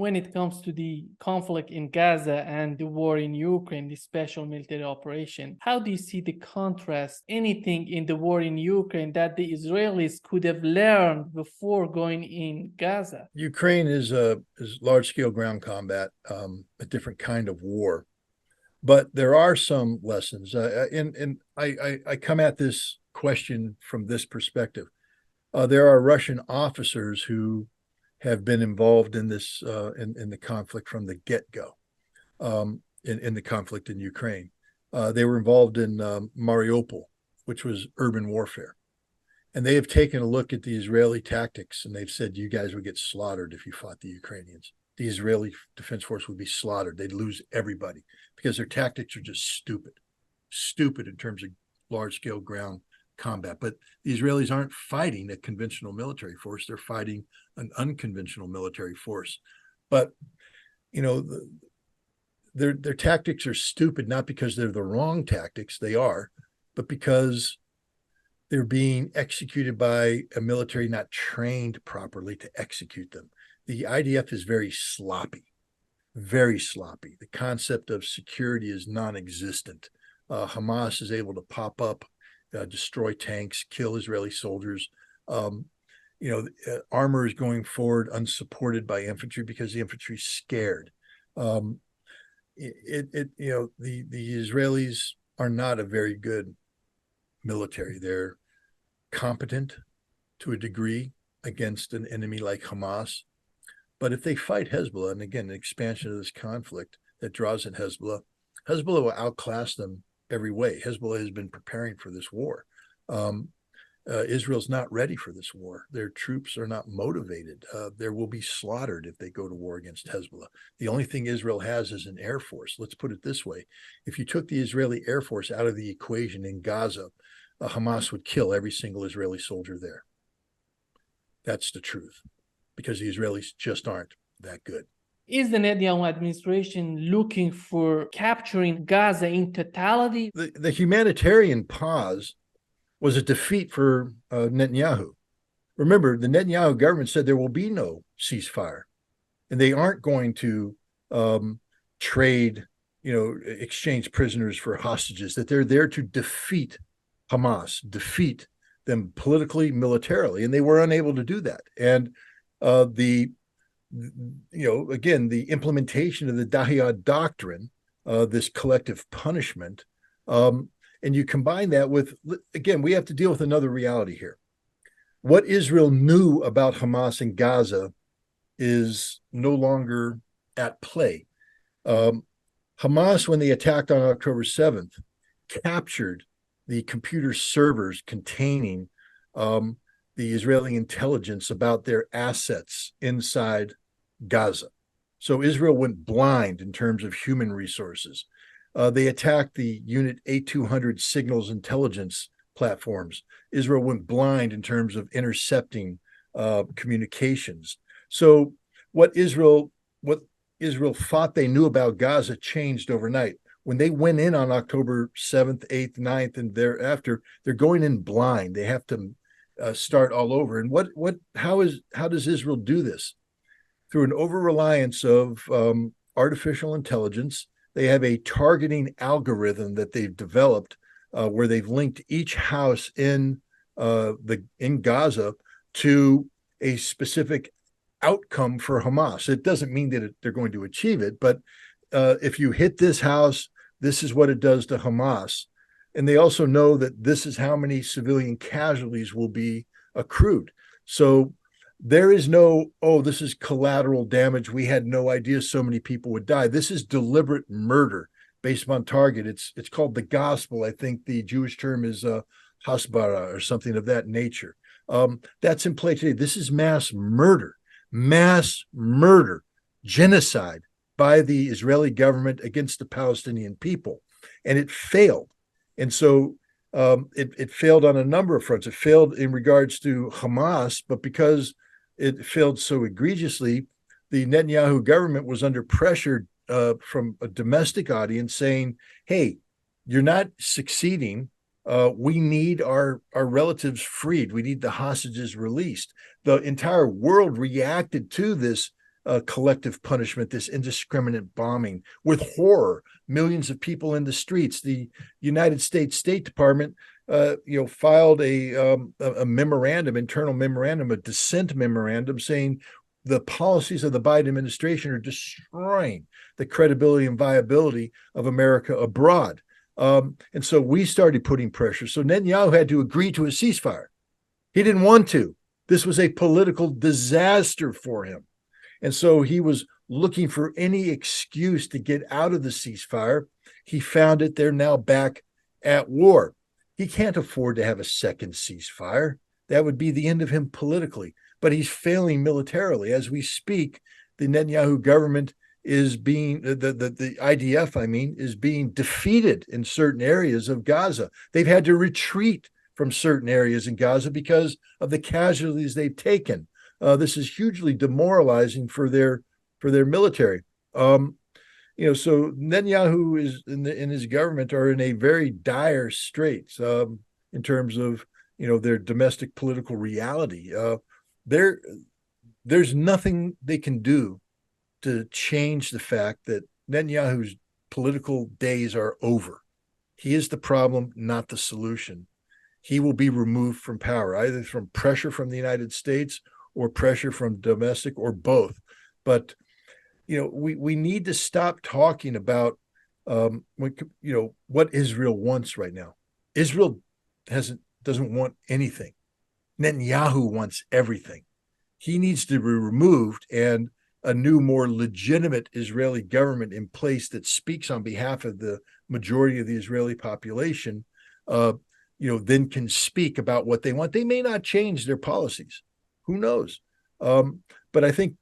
when it comes to the conflict in Gaza and the war in Ukraine, the special military operation, how do you see the contrast, anything in the war in Ukraine that the Israelis could have learned before going in Gaza? Ukraine is large-scale ground combat, a different kind of war. But there are some lessons. And I come at this question from this perspective. There are Russian officers who have been involved in this in the conflict from the get-go, in the conflict in Ukraine. They were involved in Mariupol, which was urban warfare. And they have taken a look at the Israeli tactics, and they've said, you guys would get slaughtered if you fought the Ukrainians. The Israeli Defense Force would be slaughtered. They'd lose everybody because their tactics are just stupid in terms of large-scale ground combat. But the Israelis aren't fighting a conventional military force. They're fighting an unconventional military force. But, you know, their tactics are stupid, not because they're the wrong tactics, they are, but because they're being executed by a military not trained properly to execute them. The IDF is very sloppy. The concept of security is non-existent. Hamas is able to pop up, destroy tanks, kill Israeli soldiers. Armor is going forward unsupported by infantry because the infantry is scared. The Israelis are not a very good military. They're competent to a degree against an enemy like Hamas. But if they fight Hezbollah, and again, an expansion of this conflict that draws in Hezbollah will outclass them every way. Hezbollah has been preparing for this war. Israel's not ready for this war. Their troops are not motivated. There will be slaughtered if they go to war against Hezbollah. The only thing Israel has is an air force. Let's put it this way. If you took the Israeli air force out of the equation in Gaza, Hamas would kill every single Israeli soldier there. That's the truth, because the Israelis just aren't that good. Is the Netanyahu administration looking for capturing Gaza in totality? The humanitarian pause was a defeat for Netanyahu. Remember, the Netanyahu government said there will be no ceasefire, and they aren't going to exchange prisoners for hostages, that they're there to defeat Hamas, defeat them politically, militarily, and they were unable to do that. And the implementation of the Dahiyah doctrine, this collective punishment, and you combine that with, again, we have to deal with another reality here. What Israel knew about Hamas in Gaza is no longer at play. Hamas, when they attacked on October 7th, captured the computer servers containing the Israeli intelligence about their assets inside Gaza. So Israel went blind in terms of human resources. They attacked the Unit A200 signals intelligence platforms. Israel went blind in terms of intercepting communications. So what Israel thought they knew about Gaza changed overnight. When they went in on October 7th, 8th, 9th, and thereafter, they're going in blind. They have to start all over. And how does Israel do this? Through an over-reliance of artificial intelligence. They have a targeting algorithm that they've developed where they've linked each house in Gaza to a specific outcome for Hamas. It doesn't mean that they're going to achieve it, but if you hit this house, this is what it does to Hamas. And they also know that this is how many civilian casualties will be accrued. So there is no, this is collateral damage. We had no idea so many people would die. This is deliberate murder based upon target. It's called the gospel. I think the Jewish term is hasbara or something of that nature. That's in play today. This is mass murder, genocide by the Israeli government against the Palestinian people. And it failed. And so it failed on a number of fronts. It failed in regards to Hamas, but because it failed so egregiously, the Netanyahu government was under pressure from a domestic audience saying, hey, you're not succeeding. We need our relatives freed. We need the hostages released. The entire world reacted to this collective punishment, this indiscriminate bombing with horror, millions of people in the streets. The United States State Department, filed a memorandum, internal memorandum, a dissent memorandum saying the policies of the Biden administration are destroying the credibility and viability of America abroad. And so we started putting pressure. So Netanyahu had to agree to a ceasefire. He didn't want to. This was a political disaster for him. And so he was looking for any excuse to get out of the ceasefire. He found it. They're now back at war. He can't afford to have a second ceasefire. That would be the end of him politically. But he's failing militarily. As we speak, the Netanyahu government is being, the IDF, is being defeated in certain areas of Gaza. They've had to retreat from certain areas in Gaza because of the casualties they've taken. This is hugely demoralizing for their military. So Netanyahu is in his government are in a very dire straits in terms of their domestic political reality. There's nothing they can do to change the fact that Netanyahu's political days are over. He is the problem, not the solution. He will be removed from power, either from pressure from the United States or pressure from domestic, or both. But we need to stop talking about what Israel wants right now. Israel doesn't want anything. Netanyahu wants everything. He needs to be removed and a new, more legitimate Israeli government in place that speaks on behalf of the majority of the Israeli population, then can speak about what they want. They may not change their policies. Who knows? But I think,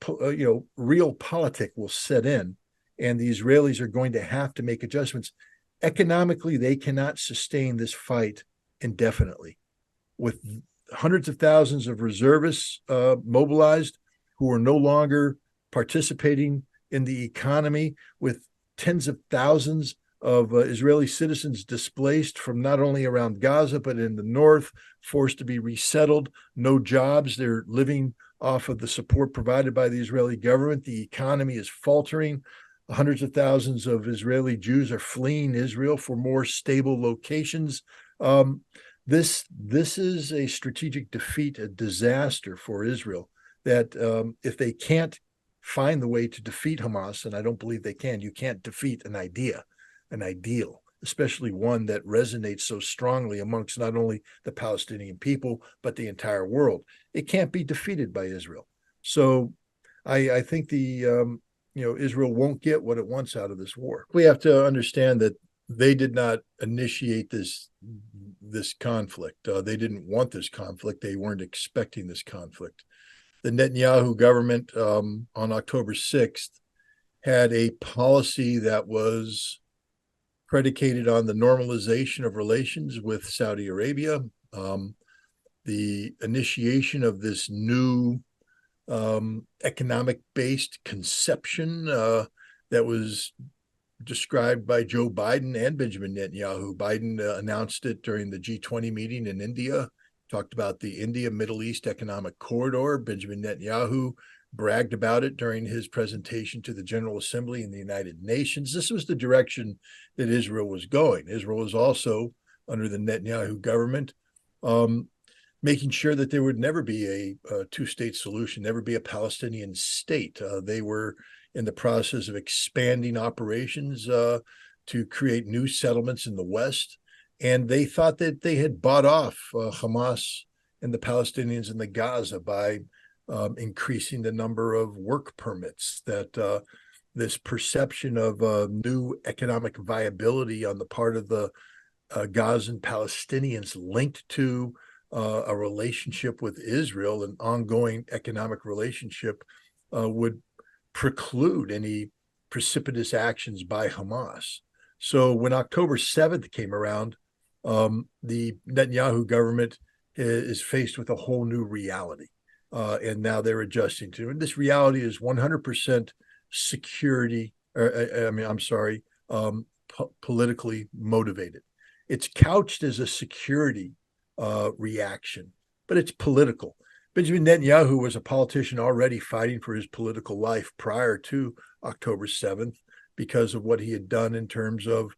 real politic will set in, and the Israelis are going to have to make adjustments. Economically, they cannot sustain this fight indefinitely. With hundreds of thousands of reservists mobilized who are no longer participating in the economy, with tens of thousands of Israeli citizens displaced from not only around Gaza, but in the north, forced to be resettled, no jobs. They're living off of the support provided by the Israeli government. The economy is faltering. Hundreds of thousands of Israeli Jews are fleeing Israel for more stable locations. This is a strategic defeat, a disaster for Israel, that if they can't find the way to defeat Hamas, and I don't believe they can, you can't defeat an ideal, especially one that resonates so strongly amongst not only the Palestinian people, but the entire world. It can't be defeated by Israel. So I think Israel won't get what it wants out of this war. We have to understand that they did not initiate this conflict. They didn't want this conflict. They weren't expecting this conflict. The Netanyahu government on October 6th had a policy that was predicated on the normalization of relations with Saudi Arabia, the initiation of this new economic-based conception that was described by Joe Biden and Benjamin Netanyahu. Biden announced it during the G20 meeting in India, talked about the India-Middle East Economic Corridor. Benjamin Netanyahu bragged about it during his presentation to the General Assembly in the United Nations. This was the direction that Israel was going. Israel was also, under the Netanyahu government, making sure that there would never be a two-state solution, never be a Palestinian state. They were in the process of expanding operations to create new settlements in the West. And they thought that they had bought off Hamas and the Palestinians in the Gaza by increasing the number of work permits, that this perception of new economic viability on the part of the Gazan Palestinians linked to a relationship with Israel, an ongoing economic relationship, would preclude any precipitous actions by Hamas. So when October 7th came around, the Netanyahu government is faced with a whole new reality. And now they're adjusting to it. And this reality is 100% politically motivated. It's couched as a security reaction, but it's political. Benjamin Netanyahu was a politician already fighting for his political life prior to October 7th because of what he had done in terms of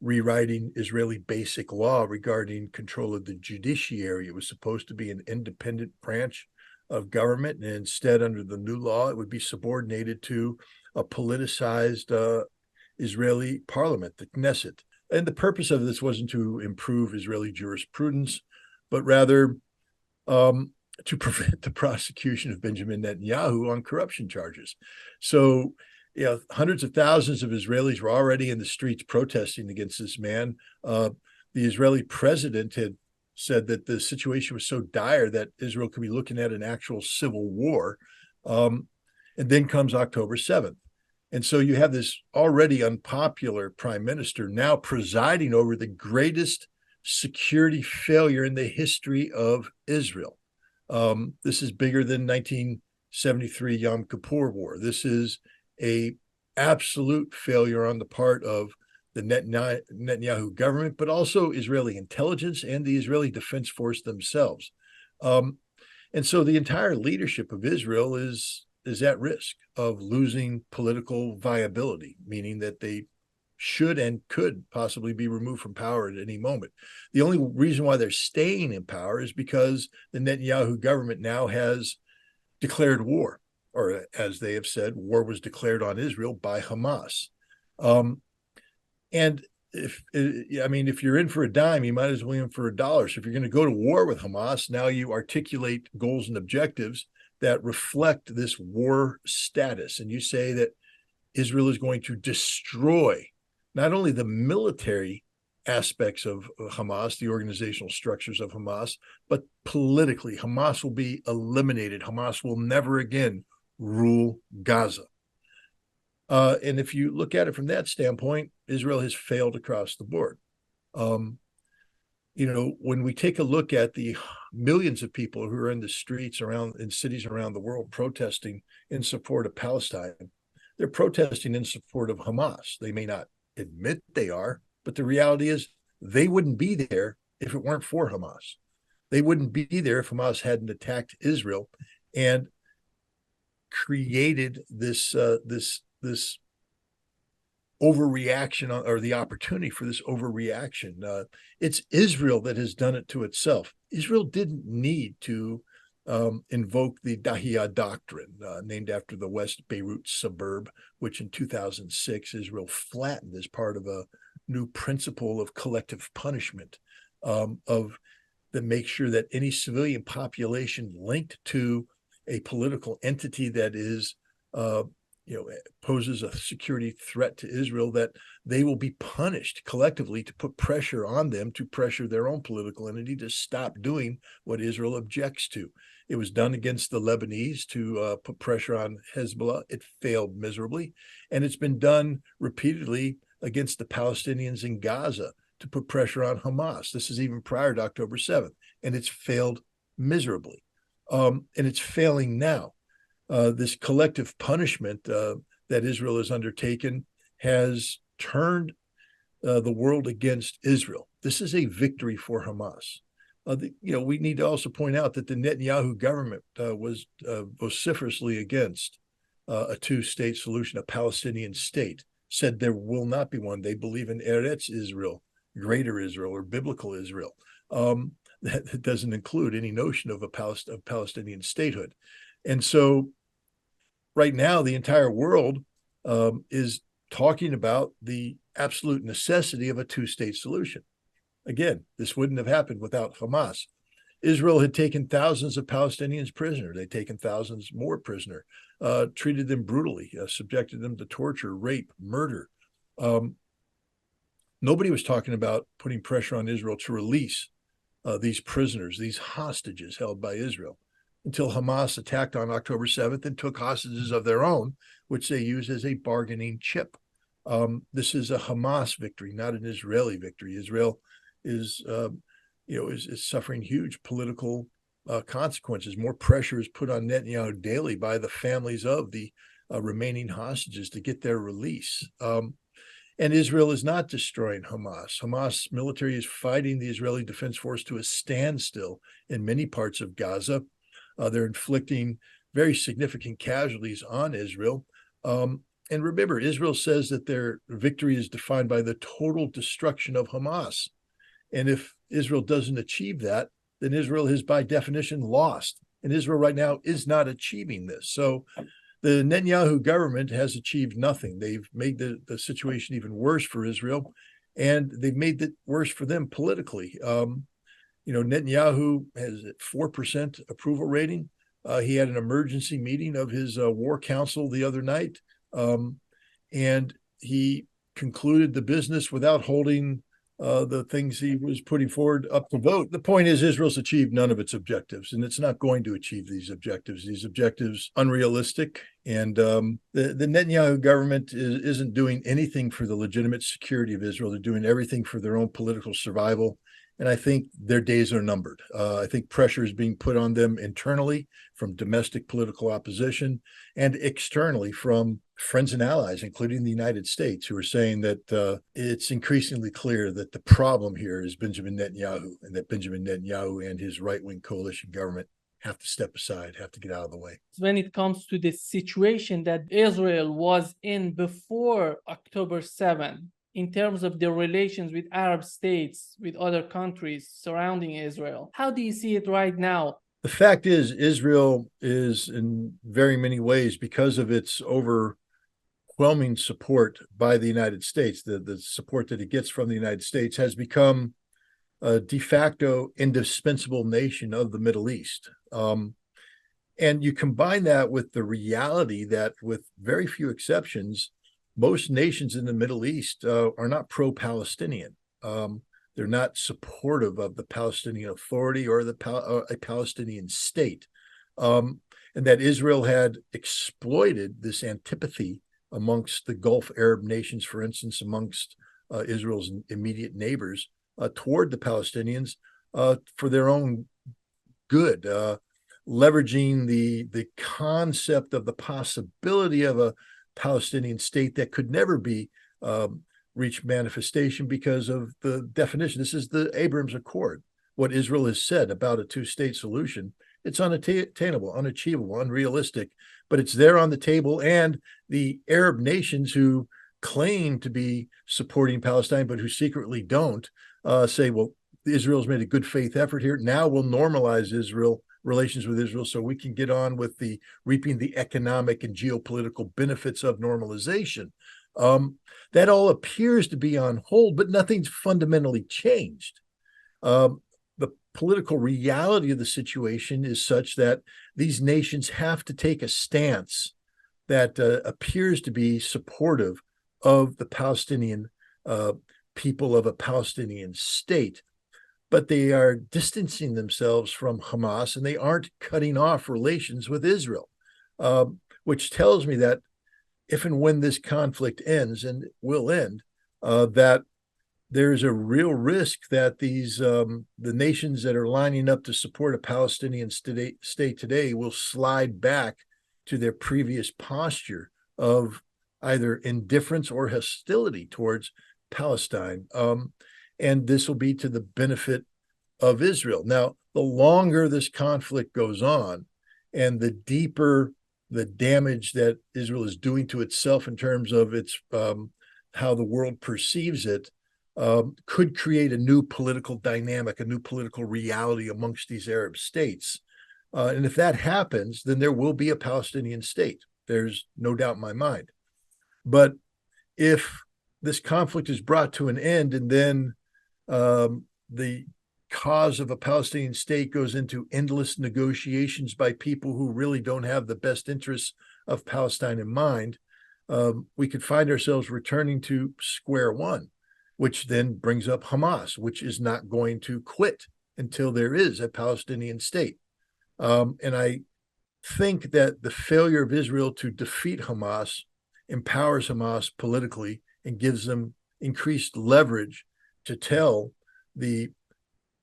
rewriting Israeli basic law regarding control of the judiciary. It was supposed to be an independent branch of government, and instead, under the new law, it would be subordinated to a politicized Israeli parliament, the Knesset. And the purpose of this wasn't to improve Israeli jurisprudence, but rather to prevent the prosecution of Benjamin Netanyahu on corruption charges. So, hundreds of thousands of Israelis were already in the streets protesting against this man. The Israeli president had said that the situation was so dire that Israel could be looking at an actual civil war. And then comes October 7th. And so you have this already unpopular prime minister now presiding over the greatest security failure in the history of Israel. This is bigger than 1973 Yom Kippur War. This is a absolute failure on the part of the Netanyahu government, but also Israeli intelligence and the Israeli Defense Force themselves. And so the entire leadership of Israel is at risk of losing political viability, meaning that they should and could possibly be removed from power at any moment. The only reason why they're staying in power is because the Netanyahu government now has declared war, or as they have said, war was declared on Israel by Hamas. And if you're in for a dime, you might as well be in for a dollar. So if you're going to go to war with Hamas, now you articulate goals and objectives that reflect this war status. And you say that Israel is going to destroy not only the military aspects of Hamas, the organizational structures of Hamas, but politically, Hamas will be eliminated. Hamas will never again rule Gaza. And if you look at it from that standpoint, Israel has failed across the board. When we take a look at the millions of people who are in the streets in cities around the world protesting in support of Palestine, they're protesting in support of Hamas. They may not admit they are, but the reality is they wouldn't be there if it weren't for Hamas. They wouldn't be there if Hamas hadn't attacked Israel and created this overreaction, or the opportunity for this overreaction. It's Israel that has done it to itself. Israel didn't need to invoke the Dahiya Doctrine, named after the West Beirut suburb, which in 2006 Israel flattened as part of a new principle of collective punishment, that makes sure that any civilian population linked to a political entity that is poses a security threat to Israel, that they will be punished collectively to put pressure on them, to pressure their own political entity to stop doing what Israel objects to. It was done against the Lebanese to put pressure on Hezbollah. It failed miserably. And it's been done repeatedly against the Palestinians in Gaza to put pressure on Hamas. This is even prior to October 7th. And it's failed miserably. And it's failing now. This collective punishment that Israel has undertaken has turned the world against Israel. This is a victory for Hamas. We need to also point out that the Netanyahu government was vociferously against a two-state solution, a Palestinian state, said there will not be one. They believe in Eretz Israel, greater Israel, or biblical Israel. That doesn't include any notion of Palestinian statehood. And so right now, the entire world is talking about the absolute necessity of a two-state solution. Again, this wouldn't have happened without Hamas. Israel had taken thousands of Palestinians prisoner. They'd taken thousands more prisoner, treated them brutally, subjected them to torture, rape, murder. Nobody was talking about putting pressure on Israel to release these prisoners, these hostages held by Israel, until Hamas attacked on October 7th and took hostages of their own, which they use as a bargaining chip. This is a Hamas victory, not an Israeli victory. Israel is suffering huge political consequences. More pressure is put on Netanyahu daily by the families of the remaining hostages to get their release. And Israel is not destroying Hamas. Hamas military is fighting the Israeli Defense Force to a standstill in many parts of Gaza. They're inflicting very significant casualties on Israel. And remember, Israel says that their victory is defined by the total destruction of Hamas. And if Israel doesn't achieve that, then Israel is by definition lost. And Israel right now is not achieving this. So the Netanyahu government has achieved nothing. They've made the situation even worse for Israel, and they've made it worse for them politically. Netanyahu has a 4% approval rating. He had an emergency meeting of his war council the other night, and he concluded the business without holding the things he was putting forward up to vote. The point is, Israel's achieved none of its objectives, and it's not going to achieve these objectives. These objectives unrealistic, and the Netanyahu government isn't doing anything for the legitimate security of Israel. They're doing everything for their own political survival, and I think their days are numbered. I think pressure is being put on them internally from domestic political opposition and externally from friends and allies, including the United States, who are saying that it's increasingly clear that the problem here is Benjamin Netanyahu, and that Benjamin Netanyahu and his right-wing coalition government have to step aside, have to get out of the way. When it comes to the situation that Israel was in before October 7, in terms of the relations with Arab states, with other countries surrounding Israel, how do you see it right now? The fact is, Israel is in very many ways, because of its overwhelming support by the United States, the support that it gets from the United States, has become a de facto indispensable nation of the Middle East. And you combine that with the reality that, with very few exceptions, most nations in the Middle East are not pro-Palestinian. They're not supportive of the Palestinian Authority or a Palestinian state. And that Israel had exploited this antipathy amongst the Gulf Arab nations, for instance, amongst Israel's immediate neighbors, toward the Palestinians for their own good, leveraging the concept of the possibility of a Palestinian state that could never be reach manifestation because of the definition. This is the Abraham Accord. What Israel has said about a two-state solution, it's unattainable, unachievable, unrealistic, but it's there on the table. And the Arab nations who claim to be supporting Palestine, but who secretly don't, say, well, Israel's made a good faith effort here. Now we'll normalize relations with Israel so we can get on with reaping the economic and geopolitical benefits of normalization. That all appears to be on hold, but nothing's fundamentally changed. The political reality of the situation is such that these nations have to take a stance that appears to be supportive of the Palestinian people, of a Palestinian state, but they are distancing themselves from Hamas, and they aren't cutting off relations with Israel, which tells me that if and when this conflict ends, and it will end, that there's a real risk that the nations that are lining up to support a Palestinian state today will slide back to their previous posture of either indifference or hostility towards Palestine. And this will be to the benefit of Israel. Now, the longer this conflict goes on, and the deeper the damage that Israel is doing to itself in terms of its how the world perceives it, could create a new political dynamic, a new political reality amongst these Arab states. And if that happens, then there will be a Palestinian state. There's no doubt in my mind. But if this conflict is brought to an end, and then the cause of a Palestinian state goes into endless negotiations by people who really don't have the best interests of Palestine in mind, we could find ourselves returning to square one, which then brings up Hamas, which is not going to quit until there is a Palestinian state. And I think that the failure of Israel to defeat Hamas empowers Hamas politically and gives them increased leverage to tell the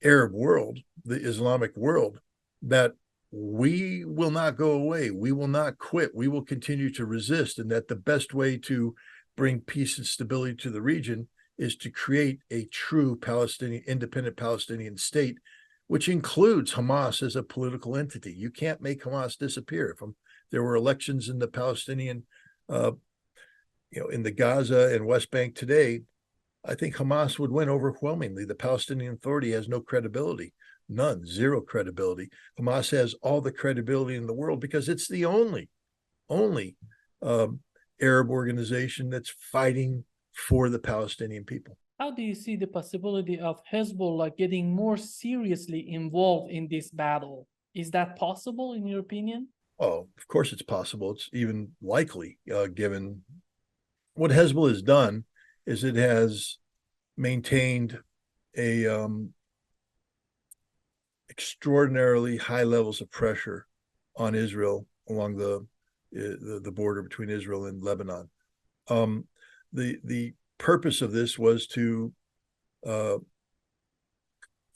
Arab world, the Islamic world, that we will not go away. We will not quit. We will continue to resist. And that the best way to bring peace and stability to the region is to create a true Palestinian, independent Palestinian state, which includes Hamas as a political entity. You can't make Hamas disappear. If there were elections in the Palestinian, in the Gaza and West Bank today, I think Hamas would win overwhelmingly. The Palestinian Authority has no credibility, none, zero credibility. Hamas has all the credibility in the world because it's the only Arab organization that's fighting for the Palestinian people. How do you see the possibility of Hezbollah getting more seriously involved in this battle? Is that possible, in your opinion? Oh, of course it's possible. It's even likely, given what Hezbollah has done is it has maintained a extraordinarily high levels of pressure on Israel along the border between Israel and Lebanon. The purpose of this was to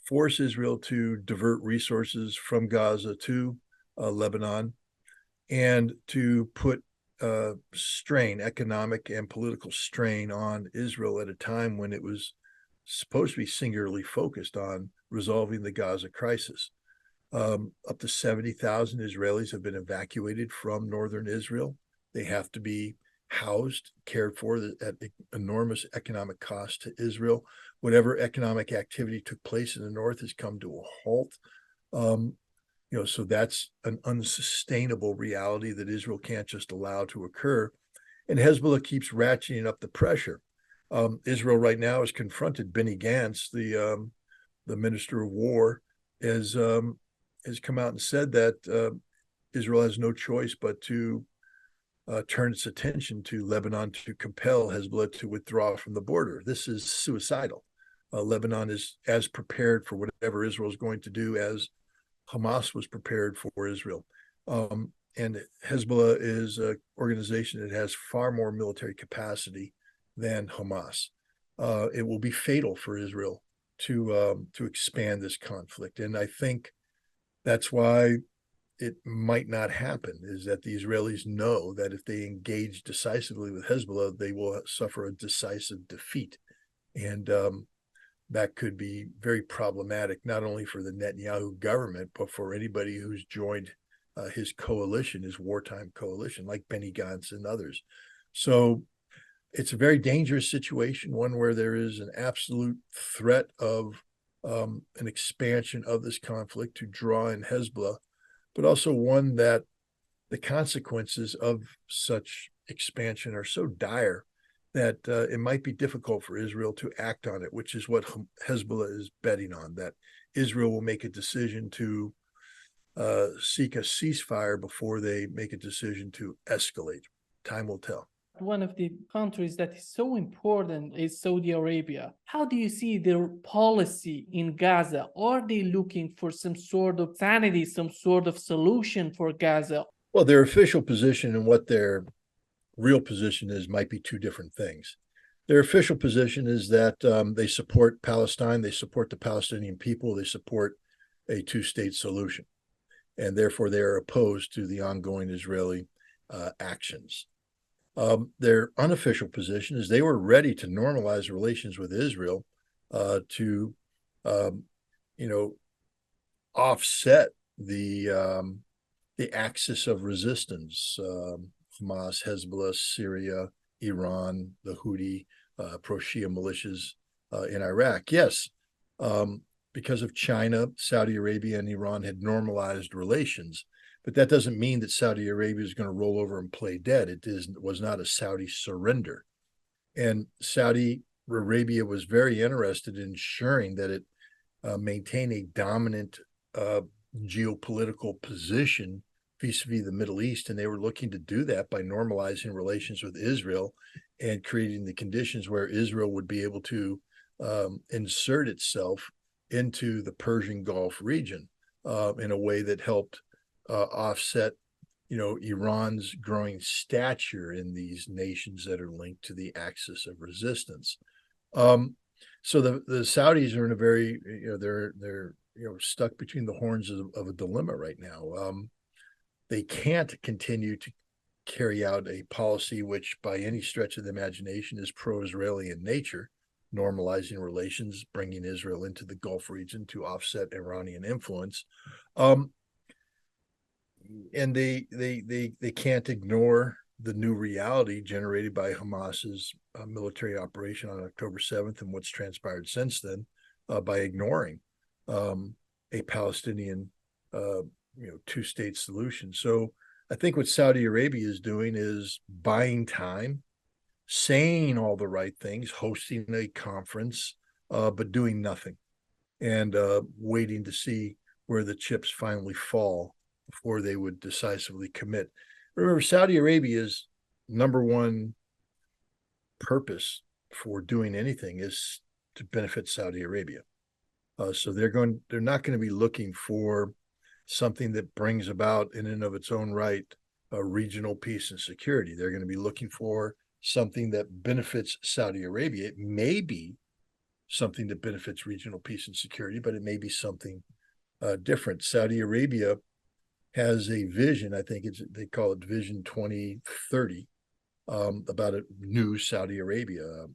force Israel to divert resources from Gaza to Lebanon and to put strain, economic and political strain on Israel at a time when it was supposed to be singularly focused on resolving the Gaza crisis. Up to 70,000 Israelis have been evacuated from northern Israel. They have to be housed, cared for at enormous economic cost to Israel. Whatever economic activity took place in the north has come to a halt. So that's an unsustainable reality that Israel can't just allow to occur. And Hezbollah keeps ratcheting up the pressure. Israel right now has confronted Benny Gantz, the Minister of War, has come out and said that Israel has no choice but to turn its attention to Lebanon to compel Hezbollah to withdraw from the border. This is suicidal. Lebanon is as prepared for whatever Israel is going to do as Hamas was prepared for Israel. And Hezbollah is an organization that has far more military capacity than Hamas. It will be fatal for Israel to expand this conflict. And I think that's why it might not happen, is that the Israelis know that if they engage decisively with Hezbollah, they will suffer a decisive defeat. And that could be very problematic, not only for the Netanyahu government, but for anybody who's joined his coalition, his wartime coalition, like Benny Gantz and others. So it's a very dangerous situation, one where there is an absolute threat of an expansion of this conflict to draw in Hezbollah, but also one that the consequences of such expansion are so dire that it might be difficult for Israel to act on it, which is what Hezbollah is betting on, that Israel will make a decision to seek a ceasefire before they make a decision to escalate. Time will tell. One of the countries that is so important is Saudi Arabia. How do you see their policy in Gaza? Are they looking for some sort of sanity, some sort of solution for Gaza? Well, their official position and what their real position is might be two different things. Their official position is that they support Palestine, they support the Palestinian people, they support a two-state solution, and therefore they are opposed to the ongoing Israeli actions. Their unofficial position is they were ready to normalize relations with Israel to, offset the axis of resistance. Hamas, Hezbollah, Syria, Iran, the Houthi, pro-Shia militias in Iraq. Yes, because of China, Saudi Arabia, and Iran had normalized relations. But that doesn't mean that Saudi Arabia is going to roll over and play dead. It was not a Saudi surrender. And Saudi Arabia was very interested in ensuring that it maintain a dominant geopolitical position vis-a-vis the Middle East. And they were looking to do that by normalizing relations with Israel and creating the conditions where Israel would be able to insert itself into the Persian Gulf region in a way that helped offset, Iran's growing stature in these nations that are linked to the axis of resistance. So the Saudis are in a very, they're stuck between the horns of a dilemma right now. They can't continue to carry out a policy which, by any stretch of the imagination, is pro-Israeli in nature, normalizing relations, bringing Israel into the Gulf region to offset Iranian influence. And they can't ignore the new reality generated by Hamas's military operation on October 7th and what's transpired since then by ignoring a Palestinian two-state solution. So I think what Saudi Arabia is doing is buying time, saying all the right things, hosting a conference, but doing nothing, and waiting to see where the chips finally fall before they would decisively commit. Remember, Saudi Arabia's number one purpose for doing anything is to benefit Saudi Arabia. So they're not going to be looking for something that brings about, in and of its own right, a regional peace and security. They're going to be looking for something that benefits Saudi Arabia. It may be something that benefits regional peace and security, but it may be something different. Saudi Arabia has a vision. I think they call it Vision 2030, about a new Saudi Arabia,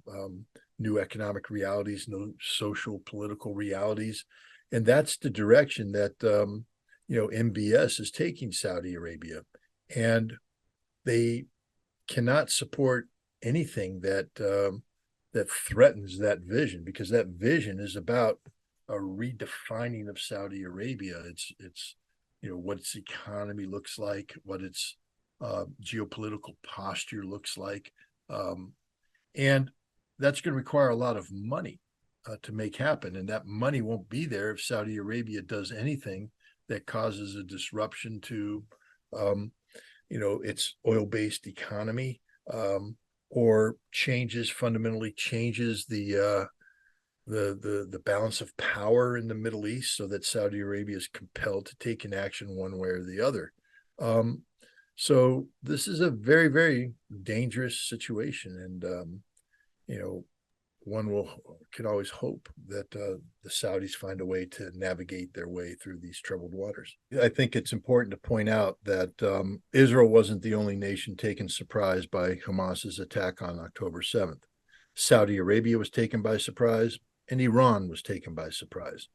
new economic realities, new social political realities, and that's the direction that MBS is taking Saudi Arabia, and they cannot support anything that threatens that vision, because that vision is about a redefining of Saudi Arabia. It's what its economy looks like, what its geopolitical posture looks like, and that's going to require a lot of money to make happen, and that money won't be there if Saudi Arabia does anything that causes a disruption to its oil-based economy, or fundamentally changes the balance of power in the Middle East, so that Saudi Arabia is compelled to take an action one way or the other. So this is a very, very dangerous situation, and one can always hope that the Saudis find a way to navigate their way through these troubled waters. I think it's important to point out that Israel wasn't the only nation taken surprise by Hamas's attack on October 7th. Saudi Arabia was taken by surprise, and Iran was taken by surprise.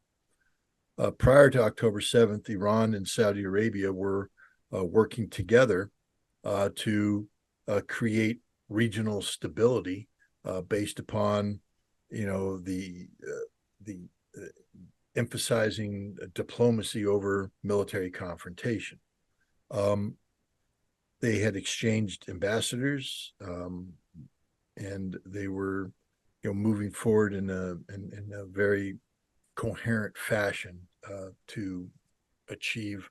Prior to October 7th, Iran and Saudi Arabia were working together to create regional stability based upon, the emphasizing diplomacy over military confrontation. They had exchanged ambassadors, and they were, moving forward in a very coherent fashion to achieve,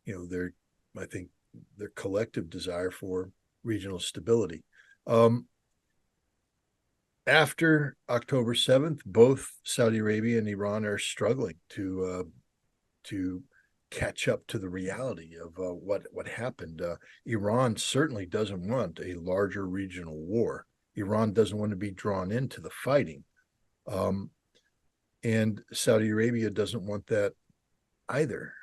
I think, their collective desire for regional stability. After October 7th, both Saudi Arabia and Iran are struggling to catch up to the reality of what happened. Iran certainly doesn't want a larger regional war. Iran doesn't want to be drawn into the fighting. And Saudi Arabia doesn't want that either.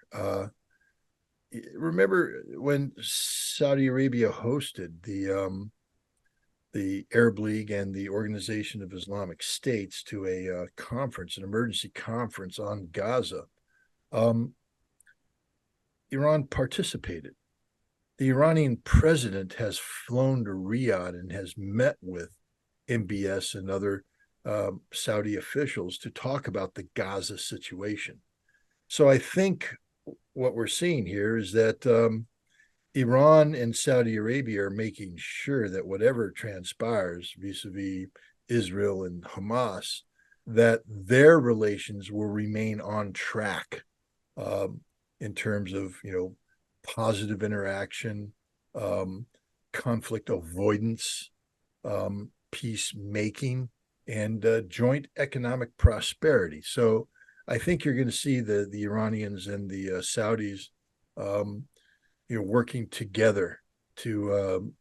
Remember when Saudi Arabia hosted the Arab League and the Organization of Islamic States to a conference, an emergency conference on Gaza? Iran participated. The Iranian president has flown to Riyadh and has met with MBS and other Saudi officials to talk about the Gaza situation. So I think what we're seeing here is that Iran and Saudi Arabia are making sure that whatever transpires vis-a-vis Israel and Hamas, that their relations will remain on track in terms of, positive interaction, conflict avoidance, peacemaking, and joint economic prosperity. So I think you're going to see the Iranians and the Saudis, working together to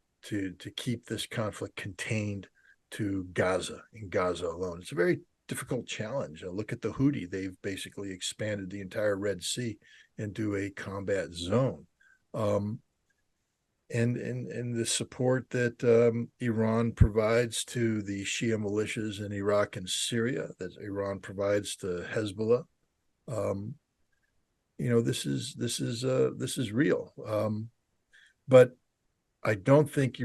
keep this conflict contained to Gaza and Gaza alone. It's a very difficult challenge. Look at the Houthi; they've basically expanded the entire Red Sea into a combat zone. and the support that Iran provides to the Shia militias in Iraq and Syria, that Iran provides to Hezbollah. This is real. But I don't think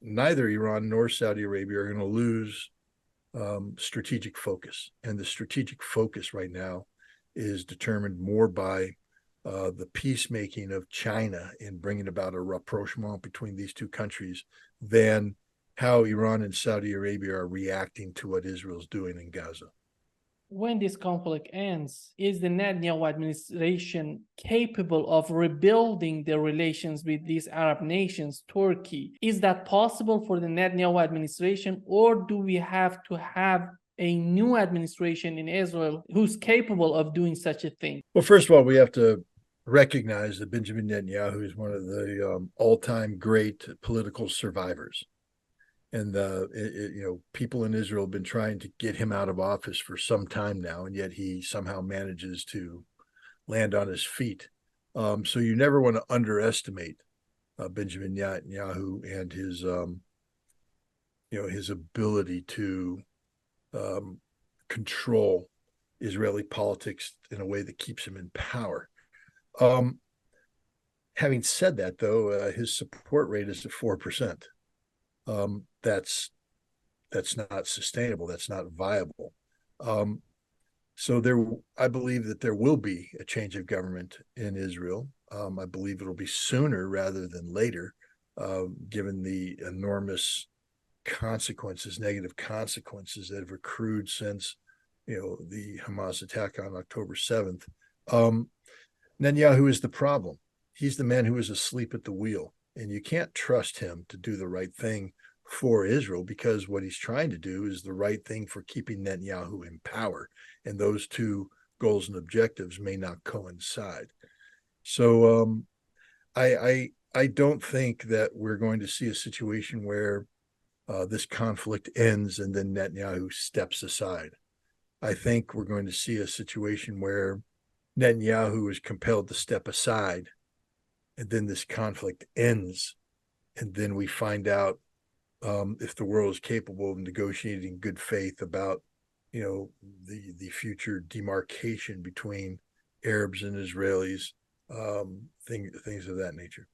neither Iran nor Saudi Arabia are going to lose strategic focus. And the strategic focus right now is determined more by the peacemaking of China in bringing about a rapprochement between these two countries than how Iran and Saudi Arabia are reacting to what Israel's doing in Gaza. When this conflict ends, is the Netanyahu administration capable of rebuilding their relations with these Arab nations, Turkey? Is that possible for the Netanyahu administration, or do we have to have a new administration in Israel who's capable of doing such a thing? Well, first of all, we have to recognize that Benjamin Netanyahu is one of the all-time great political survivors. And people in Israel have been trying to get him out of office for some time now, and yet he somehow manages to land on his feet. So you never want to underestimate Benjamin Netanyahu and his ability to control Israeli politics in a way that keeps him in power. Having said that, though, his support rate is at 4%. That's not sustainable. That's not viable. So I believe that there will be a change of government in Israel. I believe it'll be sooner rather than later, given the enormous negative consequences that have accrued since the Hamas attack on October 7th. Netanyahu is the problem. He's the man who is asleep at the wheel, and you can't trust him to do the right thing for Israel, because what he's trying to do is the right thing for keeping Netanyahu in power, and those two goals and objectives may not coincide. So I don't think that we're going to see a situation where this conflict ends and then Netanyahu steps aside. I think we're going to see a situation where Netanyahu is compelled to step aside, and then this conflict ends, and then we find out if the world is capable of negotiating good faith about, the future demarcation between Arabs and Israelis, things of that nature.